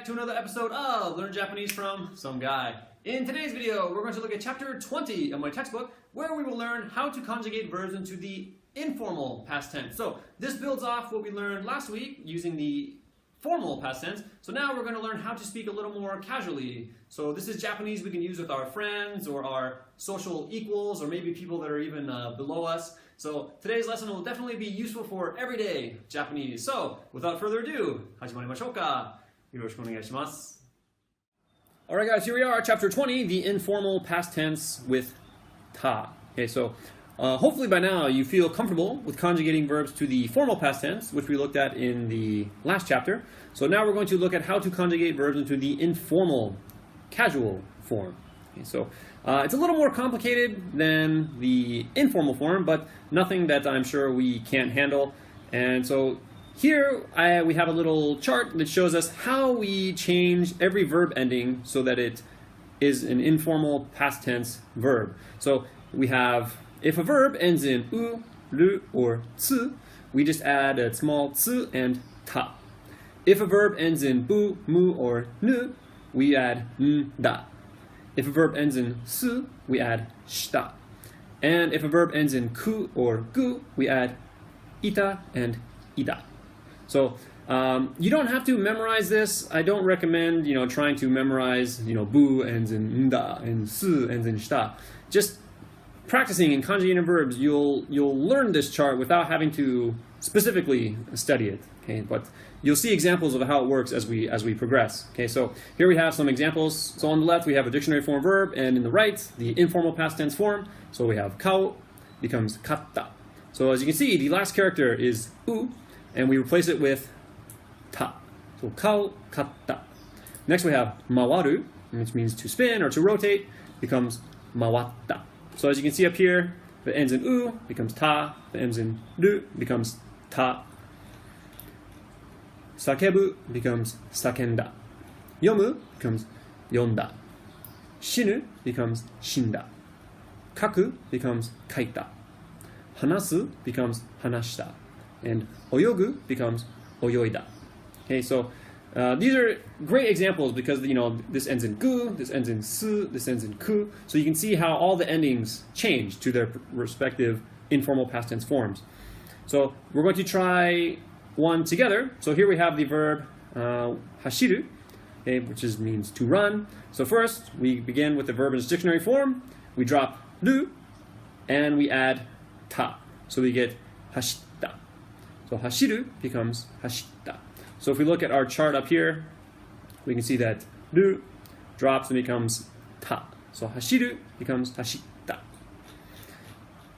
to another episode of Learn Japanese from Some Guy. In today's video, we're going to look at chapter 20 of my textbook, where we will learn how to conjugate verbs into the informal past tense. So this builds off what we learned last week using the formal past tense. So now we're going to learn how to speak a little more casually. So this is Japanese we can use with our friends or our social equals or maybe people that are even below us. So today's lesson will definitely be useful for everyday Japanese. So without further ado, 始まりましょうか。よろしくお願いします。Alright guys, here we are, chapter 20, the informal past tense with ta. Okay, so hopefully by now you feel comfortable with conjugating verbs to the formal past tense, which we looked at in the last chapter. So now we're going to look at how to conjugate verbs into the informal, casual form. Okay, so it's a little more complicated than the informal form, but nothing that I'm sure we can't handle. And so here we have a little chart that shows us how we change every verb ending so that it is an informal past tense verb. So we have, if a verb ends in u, ru, or tsu, we just add a small tsu and ta. If a verb ends in bu, mu, or nu, we add n, da. If a verb ends in su, we add shita. And if a verb ends in ku or gu, we add ita and ida. So you don't have to memorize this. I don't recommend trying to memorize bu ends in nda and su ends in shita. Just practicing and conjugating verbs, you'll learn this chart without having to specifically study it. Okay, but you'll see examples of how it works as we progress. Okay, so here we have some examples. So on the left we have a dictionary form verb, and in the right the informal past tense form. So we have kao becomes katta. So as you can see, the last character is u, and we replace it with ta. So kao katta. Next we have mawaru, which means to spin or to rotate, becomes mawatta. So as you can see up here, if it ends in u becomes ta, if it ends in ru becomes ta. Sakebu becomes sakenda. Yomu becomes yonda. Shinu becomes shinda. Kaku becomes kaita. Hanasu becomes hanashita. And oyogu becomes oyoida. Okay, so these are great examples because this ends in gu, this ends in su, this ends in ku. So you can see how all the endings change to their respective informal past tense forms. So we're going to try one together. So here we have the verb hashiru, okay, which means to run. So first we begin with the verb in its dictionary form. We drop ru and we add ta. So we get hashita. So hashiru becomes hashita. So if we look at our chart up here, we can see that ru drops and becomes ta. So hashiru becomes hashita.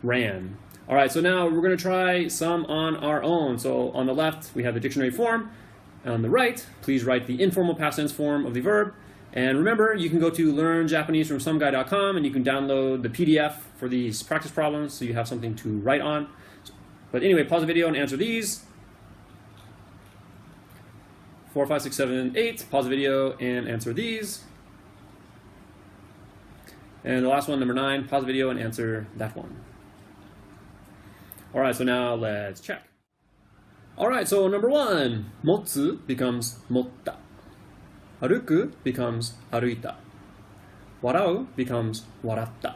Ran. All right, so now we're going to try some on our own. So on the left, we have the dictionary form. On the right, please write the informal past tense form of the verb. And remember, you can go to learnjapanesefromsomeguy.com and you can download the PDF for these practice problems so you have something to write on. But anyway, pause the video and answer these. 4, 5, 6, 7, 8. Pause the video and answer these. And the last one, number 9, pause the video and answer that one. All right, so now let's check. All right, so number 1, motsu becomes motta. Aruku becomes aruita. Warau becomes waratta.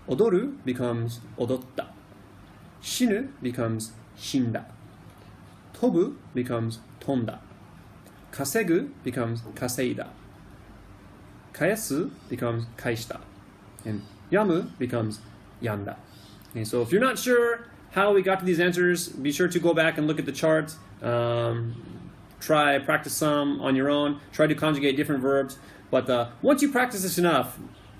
Odoru becomes odotta. Shinu becomes shinda. Tobu becomes tonda. Kasegu becomes kaseida. Kayasu becomes kaishita. And yamu becomes yanda. Okay, so if you're not sure how we got to these answers, be sure to go back and look at the chart. Practice some on your own. Try to conjugate different verbs. But once you practice this enough,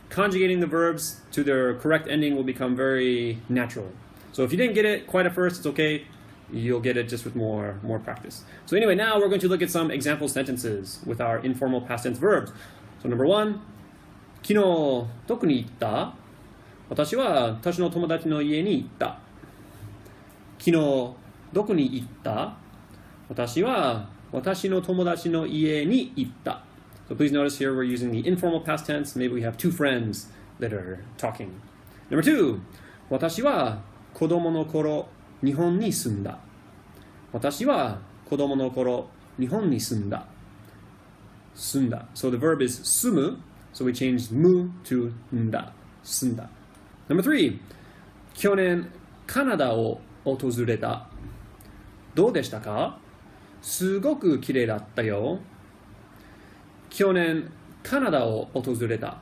conjugating the verbs to their correct ending will become very natural. So if you didn't get it quite at first, it's okay. You'll get it just with more practice. So anyway, now we're going to look at some example sentences with our informal past tense verbs. So number 1, 昨日どこに行った?私は私の友達の家に行った。昨日どこに行った?私は私の友達の家に行った。So please notice here we're using the informal past tense. Maybe we have two friends that are talking. Number 2, 私は子供の頃日本に住んだ。私は子供の頃日本に住んだ。sunda. So the verb is sumu, so we changed mu to nda, sunda. Number 3, 去年カナダを訪れた。どうでしたか？すごく綺麗だったよ。去年カナダを訪れた。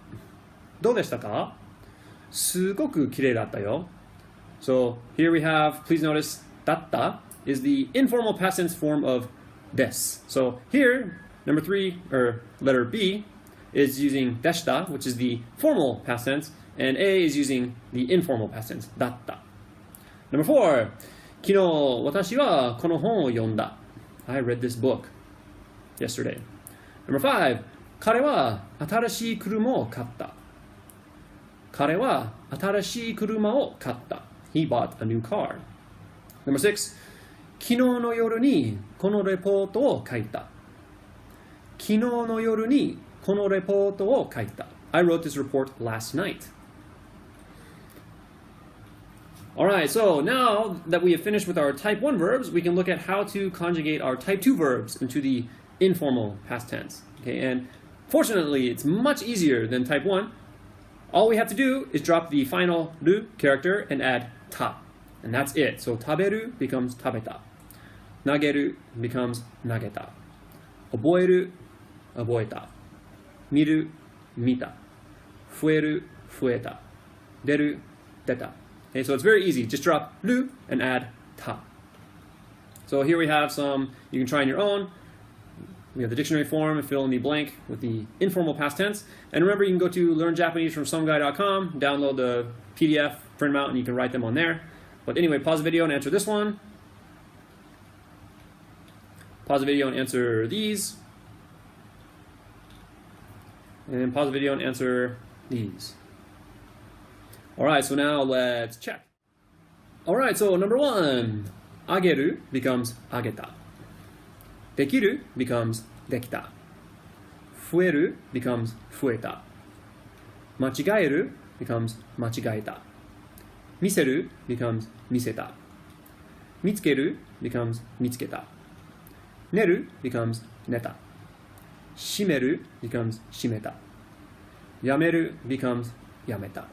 どうでしたか？すごく綺麗だったよ。So here we have, please notice, だった is the informal past tense form of des. So here, number 3, or letter B, is using でした, which is the formal past tense, and A is using the informal past tense, だった. Number 4, 昨日私はこの本を読んだ. I read this book yesterday. Number 5, 彼は新しい車を買った. 彼は新しい車を買った. He bought a new car. Number 6, 昨日の夜にこのレポートを書いた. 昨日の夜にこのレポートを書いた. I wrote this report last night. Alright, so now that we have finished with our type 1 verbs, we can look at how to conjugate our type 2 verbs into the informal past tense. Okay, and fortunately, it's much easier than type 1. All we have to do is drop the final ru character and add ta. And that's it. So taberu becomes tabeta. Nageru becomes nageta. Oboeru, oboeta. Miru, mita. Fueru, fueta. Deru, deta. Okay, so it's very easy. Just drop ru and add ta. So here we have some you can try on your own. We have the dictionary form and fill in the blank with the informal past tense. And remember, you can go to learnjapanesefromsomeguy.com, download the PDF, print them out, and you can write them on there. But anyway, pause the video and answer this one. Pause the video and answer these. And pause the video and answer these. Alright, so now let's check. Alright, so number 1, ageru becomes ageta. Dekiru becomes dekita. Fueru becomes fueta. Machigaeru becomes machigaeta. Miseru becomes miseta. Mitsukeru becomes mitsuketa. Neru becomes neta. Shimeru becomes shimeta. Yameru becomes yameta.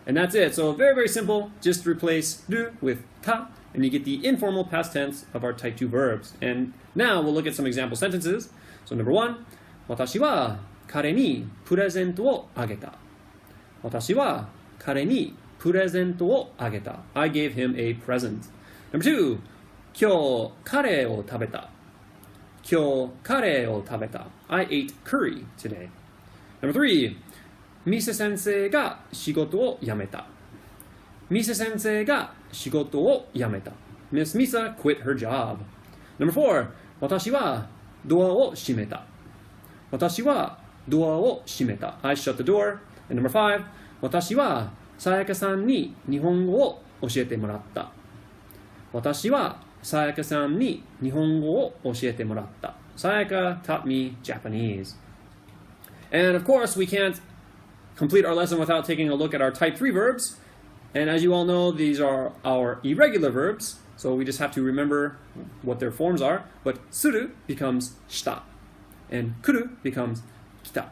And that's it. So very, very simple. Just replace ru with ta, and you get the informal past tense of our type 2 verbs. And now we'll look at some example sentences. So number 1, 私は彼にプレゼントをあげた. 私は彼にプレゼントをあげた. I gave him a present. Number 2, 今日カレーを食べた. 今日カレーを食べた. I ate curry today. Number 3, 店先生が仕事を辞めた. 店先生が仕事を辞めた. Miss Misa quit her job. Number 4, 私はドアを閉めた. 私はドアを閉めた. I shut the door. And number 5, 私はさやかさんに日本語を教えてもらった. 私はさやかさんに日本語を教えてもらった. Sayaka taught me Japanese. And of course, we can't complete our lesson without taking a look at our type 3 verbs. And as you all know, these are our irregular verbs. So we just have to remember what their forms are. But suru becomes shita. And kuru becomes kita.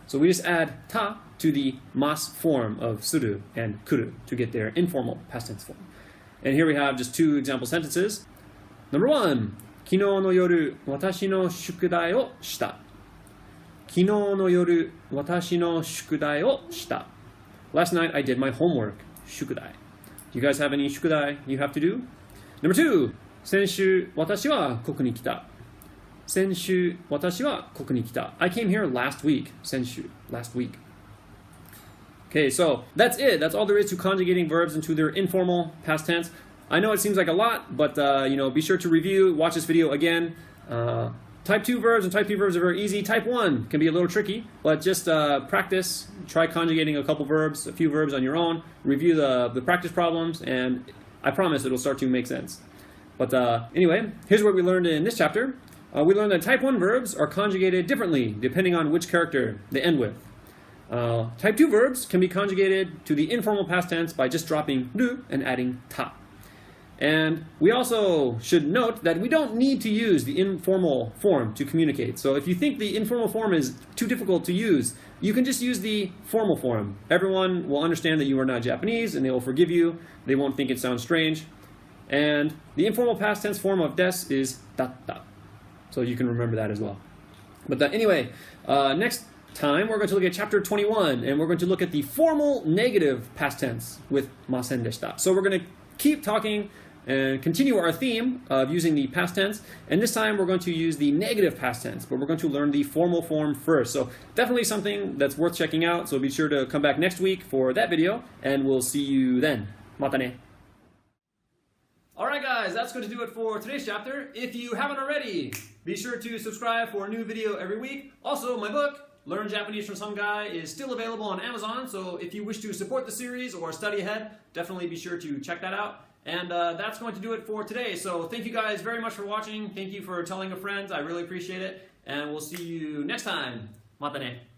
So we just add ta to the mas form of suru and kuru to get their informal past tense form. And here we have just 2 example sentences. Number 1, 昨日の夜、私の宿題をした. 昨日の夜、私の宿題をした. Last night I did my homework. 宿題. Do you guys have any 宿題 you have to do? Number 2, 先週、私はここに来た. 先週、私はここに来た. I came here last week. 先週, last week. Okay, so that's it. That's all there is to conjugating verbs into their informal past tense. I know it seems like a lot, but be sure to review, watch this video again. Type 2 verbs and type 3 verbs are very easy. Type 1 can be a little tricky, but just practice. Try conjugating a couple verbs, a few verbs on your own. Review the practice problems, and I promise it'll start to make sense. But anyway, here's what we learned in this chapter. We learned that type 1 verbs are conjugated differently depending on which character they end with. Type 2 verbs can be conjugated to the informal past tense by just dropping ru and adding ta. And we also should note that we don't need to use the informal form to communicate. So if you think the informal form is too difficult to use, you can just use the formal form. Everyone will understand that you are not Japanese and they will forgive you. They won't think it sounds strange. And the informal past tense form of des is datta. So you can remember that as well. But anyway, next time we're going to look at chapter 21 and we're going to look at the formal negative past tense with masen deshita. So we're going to keep talking and continue our theme of using the past tense, and this time we're going to use the negative past tense, but we're going to learn the formal form first. So definitely something that's worth checking out, so be sure to come back next week for that video, and we'll see you then. Mata ne. Alright guys, that's going to do it for today's chapter. If you haven't already, be sure to subscribe for a new video every week. Also, my book, Learn Japanese from Some Guy, is still available on Amazon, so if you wish to support the series or study ahead, definitely be sure to check that out. And that's going to do it for today. So thank you guys very much for watching. Thank you for telling a friend. I really appreciate it. And we'll see you next time. Mata ne.